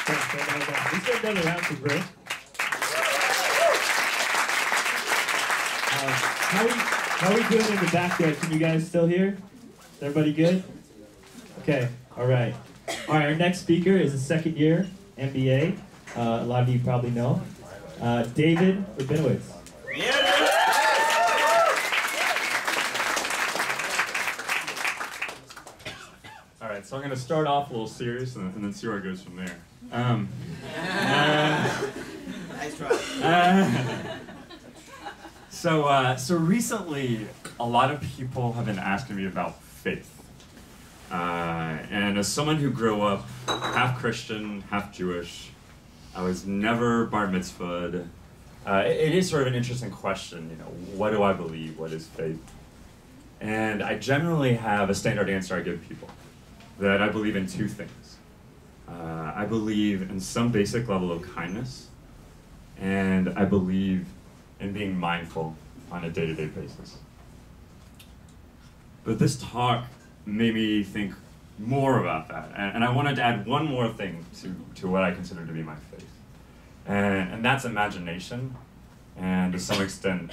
Let's get another round for Brent. How are we doing in the back there? Can you guys still hear? Is everybody good? Okay, all right. All right, our next speaker is a second year MBA. A lot of you probably know. David Rabinowitz. All right, so I'm going to start off a little serious and then see where it goes from there. Nice try. So recently, a lot of people have been asking me about faith. And as someone who grew up half Christian, half Jewish, I was never bar mitzvahed. It is sort of an interesting question, you know, what do I believe? What is faith? And I generally have a standard answer I give people, that I believe in two things. I believe in some basic level of kindness, and I believe in being mindful on a day-to-day basis. But this talk made me think more about that, and I wanted to add one more thing to what I consider to be my faith. And that's imagination, and to some extent,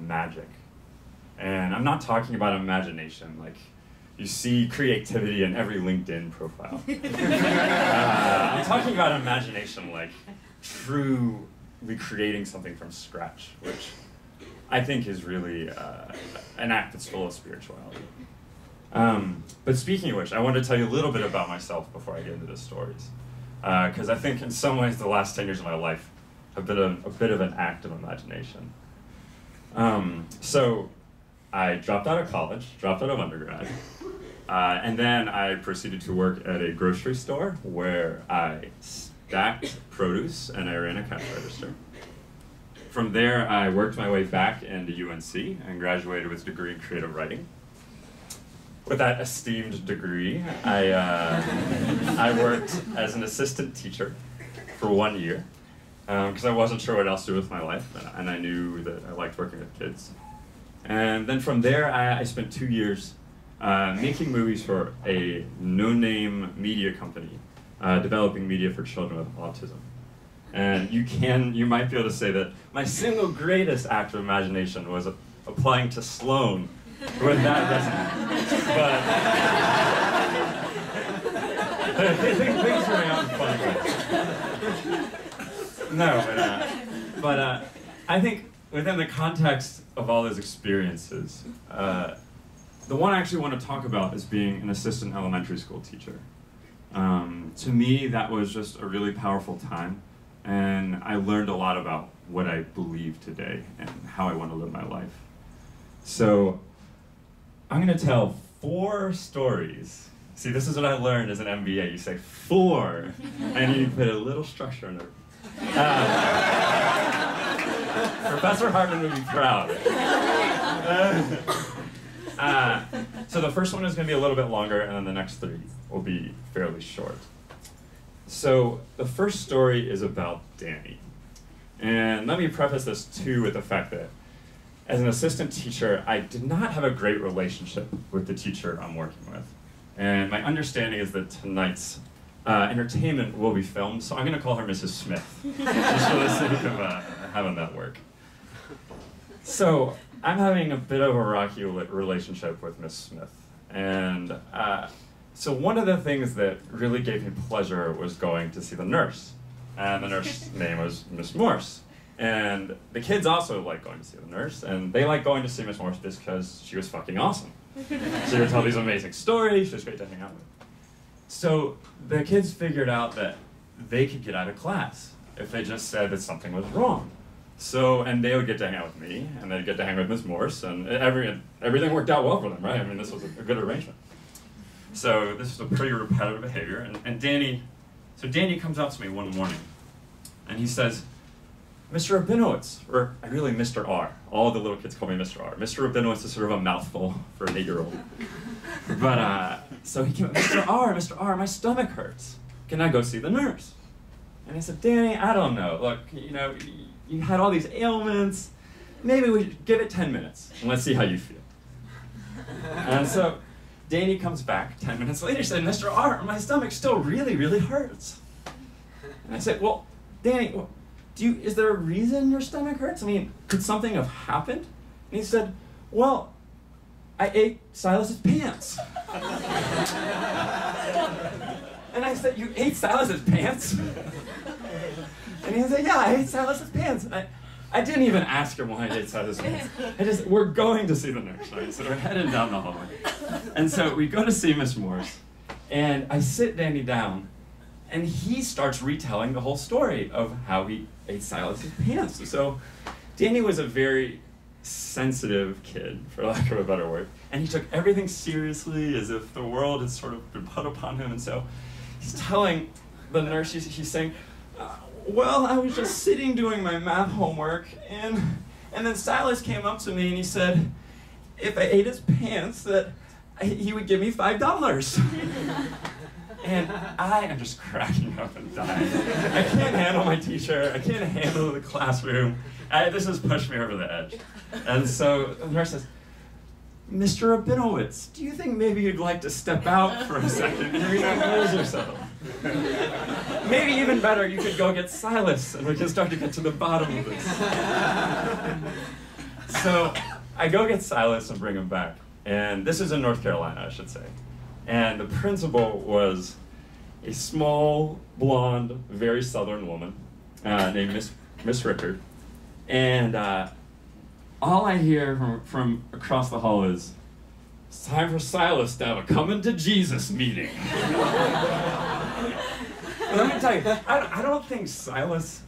magic. And I'm not talking about imagination like you see creativity in every LinkedIn profile. I'm talking about imagination like truly creating something from scratch, which I think is really an act that's full of spirituality. But speaking of which, I want to tell you a little bit about myself before I get into the stories. Because I think in some ways the last 10 years of my life have been a bit of an act of imagination. So I dropped out of college, dropped out of undergrad, and then I proceeded to work at a grocery store where I stacked produce and I ran a cash register. From there, I worked my way back into UNC and graduated with a degree in creative writing. With that esteemed degree, I worked as an assistant teacher for 1 year because I wasn't sure what else to do with my life, and I knew that I liked working with kids. And then from there, I spent 2 years making movies for a no-name media company, developing media for children with autism. And you might be able to say that my single greatest act of imagination was applying to Sloan with that resume. But things turning out in funny ways. No, but I think within the context of all those experiences, the one I actually want to talk about is being an assistant elementary school teacher. To me, that was just a really powerful time, and I learned a lot about what I believe today and how I want to live my life. So I'm going to tell 4 stories. See, this is what I learned as an MBA. You say 4, and you put a little structure in it. Professor Hartman would be proud. So the first one is going to be a little bit longer, and then the next 3 will be fairly short. So the first story is about Danny. And let me preface this too with the fact that as an assistant teacher, I did not have a great relationship with the teacher I'm working with. And my understanding is that tonight's entertainment will be filmed, so I'm going to call her Mrs. Smith, just for the sake of having that work. So I'm having a bit of a rocky relationship with Miss Smith. And so one of the things that really gave me pleasure was going to see the nurse. And the nurse's name was Miss Morse. And the kids also like going to see the nurse, and they like going to see Miss Morse just because she was fucking awesome. She would tell these amazing stories, she was great to hang out with. So the kids figured out that they could get out of class if they just said that something was wrong. So, and they would get to hang out with me, and they'd get to hang with Miss Morse, and everything worked out well for them, right? I mean, this was a good arrangement. So this was a pretty repetitive behavior, and Danny comes up to me one morning, and he says, Mr. Rabinowitz, or really Mr. R. All the little kids call me Mr. R. Mr. Rabinowitz is sort of a mouthful for an 8-year-old. But, so he came up, Mr. R, my stomach hurts. Can I go see the nurse? And I said, Danny, I don't know. Look, you know, you had all these ailments. Maybe we should give it 10 minutes, and let's see how you feel. And so Danny comes back 10 minutes later and said, Mr. R, my stomach still really, really hurts. And I said, well, Danny, is there a reason your stomach hurts? I mean, could something have happened? And he said, well, I ate Silas's pants. And I said, you ate Silas's pants? And he said, yeah, I ate Silas's pants. And I didn't even ask him why I ate Silas's pants. We're going to see the nurse, right? So we're headed down the hallway. And so we go to see Miss Morse, and I sit Danny down, and he starts retelling the whole story of how he ate Silas's pants. So Danny was a very sensitive kid, for lack of a better word, and he took everything seriously as if the world had sort of been put upon him. And so he's telling the nurse, he's saying, well, I was just sitting doing my math homework, and then Silas came up to me and he said, if I ate his pants, that he would give me $5. And I am just cracking up and dying. I can't handle my teacher. I can't handle the classroom. This has pushed me over the edge. And so the nurse says, Mr. Rabinowitz, do you think maybe you'd like to step out for a second and recompose yourself? Maybe even better, you could go get Silas and we can start to get to the bottom of this. So I go get Silas and bring him back. And this is in North Carolina, I should say. And the principal was a small, blonde, very southern woman named Miss Rickard. And all I hear from across the hall is, it's time for Silas to have a coming to Jesus meeting. Let me tell you, I don't think Silas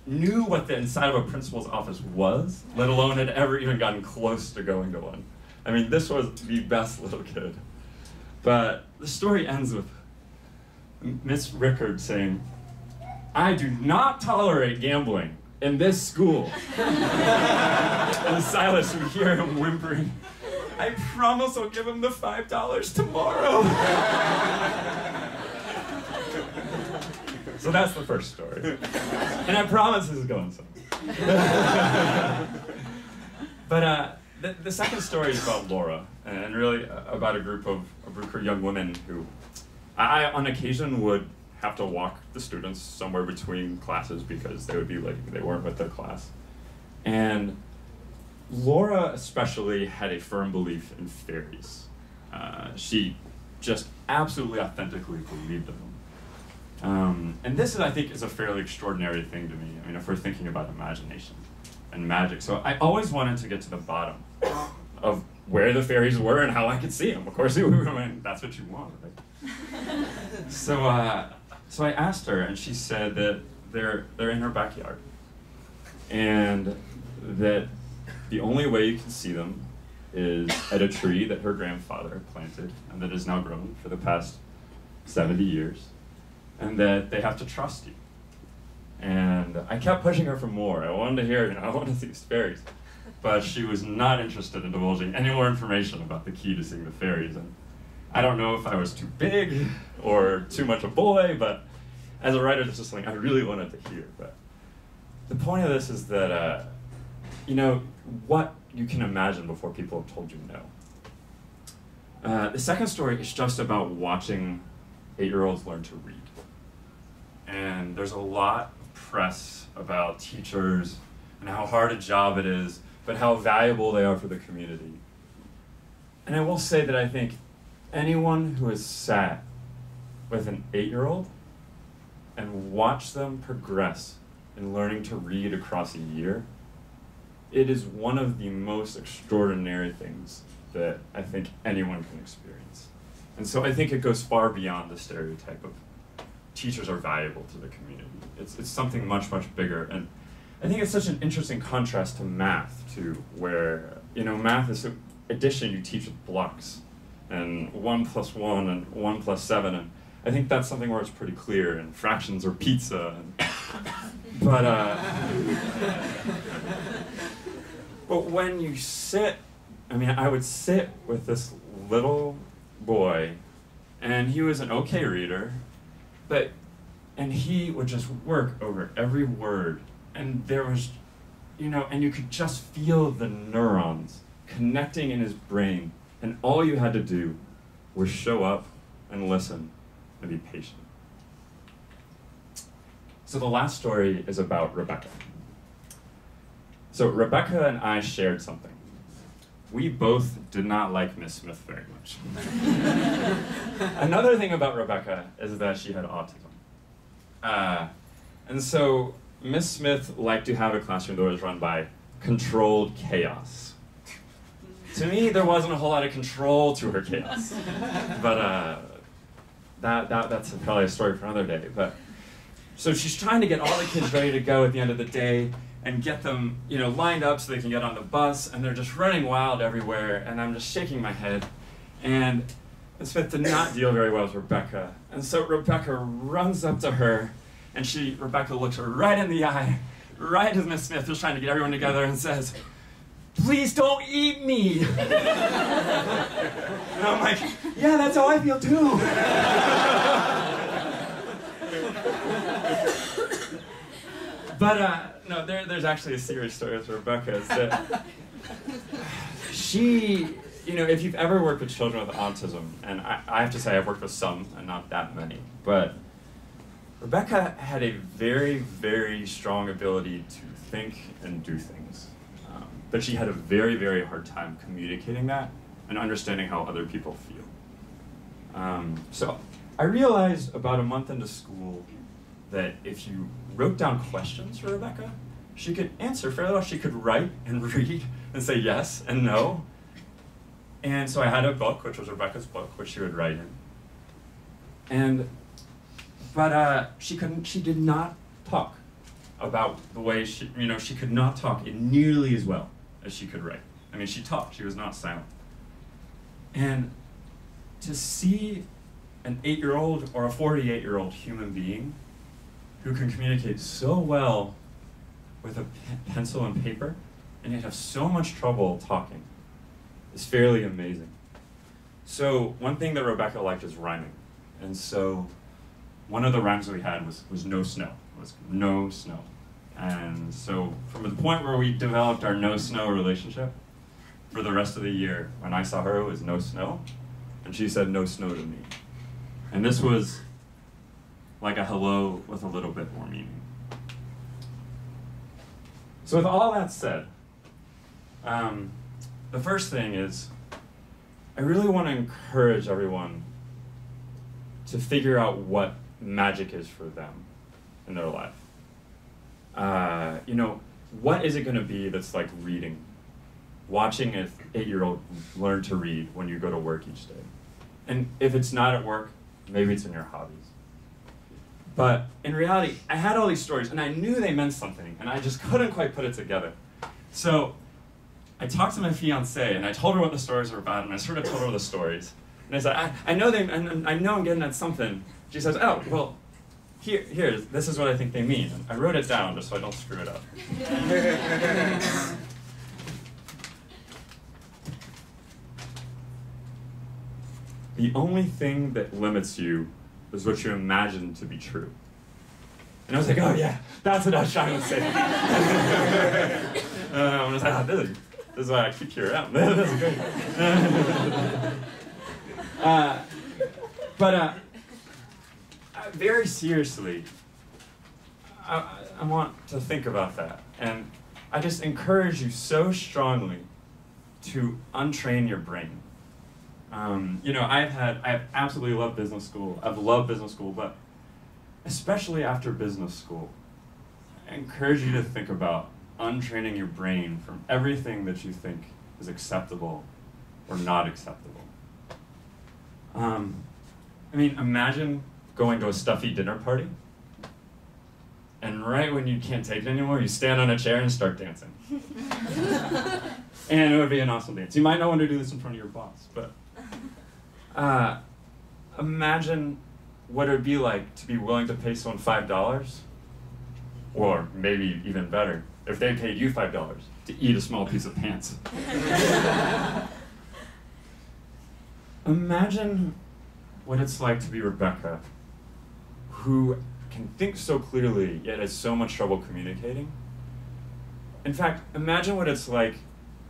knew what the inside of a principal's office was, let alone had ever even gotten close to going to one. I mean, this was the best little kid. But the story ends with Miss Rickard saying, I do not tolerate gambling in this school. And Silas, we hear him whimpering, I promise I'll give him the $5 tomorrow. So that's the first story. And I promise this is going somewhere. But the second story is about Laura, and really about a group of young women who I, on occasion, would have to walk the students somewhere between classes because they would be like, they weren't with their class. And Laura especially had a firm belief in fairies. She just absolutely authentically believed in them. And this, I think, is a fairly extraordinary thing to me. I mean, if we're thinking about imagination and magic. So I always wanted to get to the bottom of where the fairies were and how I could see them. Of course, I mean, that's what you want, right? So I asked her, and she said that they're in her backyard, and that the only way you can see them is at a tree that her grandfather planted and that has now grown for the past 70 years, and that they have to trust you. And I kept pushing her for more. I wanted to hear, I wanted to see these fairies. But she was not interested in divulging any more information about the key to seeing the fairies. And I don't know if I was too big or too much a boy, but as a writer, this is something I really wanted to hear. But the point of this is that, what you can imagine before people have told you no. The second story is just about watching 8-year-olds learn to read. And there's a lot of press about teachers and how hard a job it is, but how valuable they are for the community. And I will say that I think anyone who has sat with an 8-year-old and watched them progress in learning to read across a year, it is one of the most extraordinary things that I think anyone can experience. And so I think it goes far beyond the stereotype of teachers are valuable to the community. It's something much, much bigger. And I think it's such an interesting contrast to math, too, where, math is addition you teach with blocks, and 1 + 1 and 1 + 7, and I think that's something where it's pretty clear, and fractions are pizza. But when you sit, I would sit with this little boy, and he was an okay reader, and he would just work over every word, and there was, and you could just feel the neurons connecting in his brain, and all you had to do was show up and listen and be patient. So the last story is about Rebecca. So Rebecca and I shared something. We both did not like Miss Smith very much. Another thing about Rebecca is that she had autism. And so Miss Smith liked to have a classroom that was run by controlled chaos. To me, there wasn't a whole lot of control to her chaos. But that's probably a story for another day. But so she's trying to get all the kids ready to go at the end of the day and get them, lined up so they can get on the bus, and they're just running wild everywhere, and I'm just shaking my head. And Miss Smith did not deal very well with Rebecca. And so Rebecca runs up to her, and Rebecca looks her right in the eye, right as Miss Smith was trying to get everyone together, and says, "Please don't eat me." And I'm like, yeah, that's how I feel too. But no, there's actually a serious story with Rebecca. Is that she, if you've ever worked with children with autism, and I have to say I've worked with some, and not that many, but Rebecca had a very, very strong ability to think and do things. But she had a very, very hard time communicating that and understanding how other people feel. So I realized about a month into school that if you wrote down questions for Rebecca, she could answer fairly well. She could write and read and say yes and no. And so I had a book, which was Rebecca's book, which she would write in. But she did not talk about the way she could not talk nearly as well as she could write. I mean, she talked, she was not silent. And to see an 8-year-old or a 48-year-old human being who can communicate so well with a pencil and paper, and yet have so much trouble talking, is fairly amazing. So one thing that Rebecca liked is rhyming. And so one of the rhymes we had was no snow. It was no snow. And so from the point where we developed our no snow relationship, for the rest of the year, when I saw her, it was no snow, and she said no snow to me. And this was like a hello with a little bit more meaning. So with all that said, the first thing is, I really want to encourage everyone to figure out what magic is for them in their life. What is it going to be that's like reading? Watching an 8-year-old learn to read when you go to work each day. And if it's not at work, maybe it's in your hobbies. But in reality, I had all these stories, and I knew they meant something, and I just couldn't quite put it together. So I talked to my fiancée, and I told her what the stories were about, and I sort of told her the stories. And I said, I know I'm getting at something. She says, oh, well, here, this is what I think they mean. And I wrote it down just so I don't screw it up. The only thing that limits you is what you imagine to be true. And I was like, oh yeah, that's what I was trying to say. I was like, this is why I keep you around. This is great. But very seriously, I want to think about that. And I just encourage you so strongly to untrain your brain. I've absolutely loved business school. I've loved business school, but especially after business school, I encourage you to think about untraining your brain from everything that you think is acceptable or not acceptable. Imagine going to a stuffy dinner party, and right when you can't take it anymore, you stand on a chair and start dancing. And it would be an awesome dance. You might not want to do this in front of your boss, but imagine what it would be like to be willing to pay someone $5, or maybe even better, if they paid you $5 to eat a small piece of pants. Imagine what it's like to be Rebecca, who can think so clearly, yet has so much trouble communicating. In fact, imagine what it's like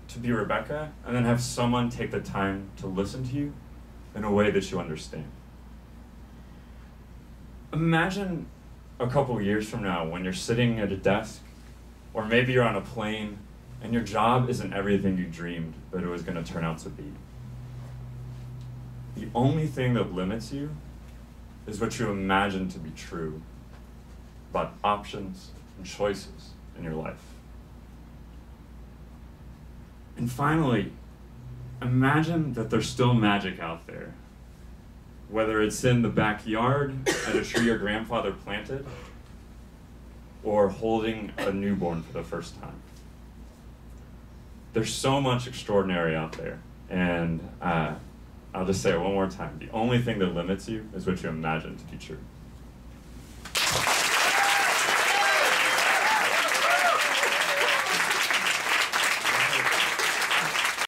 to be Rebecca and then have someone take the time to listen to you in a way that you understand. Imagine a couple years from now when you're sitting at a desk, or maybe you're on a plane, and your job isn't everything you dreamed that it was going to turn out to be. The only thing that limits you is what you imagine to be true about options and choices in your life. And finally, imagine that there's still magic out there, whether it's in the backyard at a tree your grandfather planted, or holding a newborn for the first time. There's so much extraordinary out there, and I'll just say it one more time. The only thing that limits you is what you imagine to be true.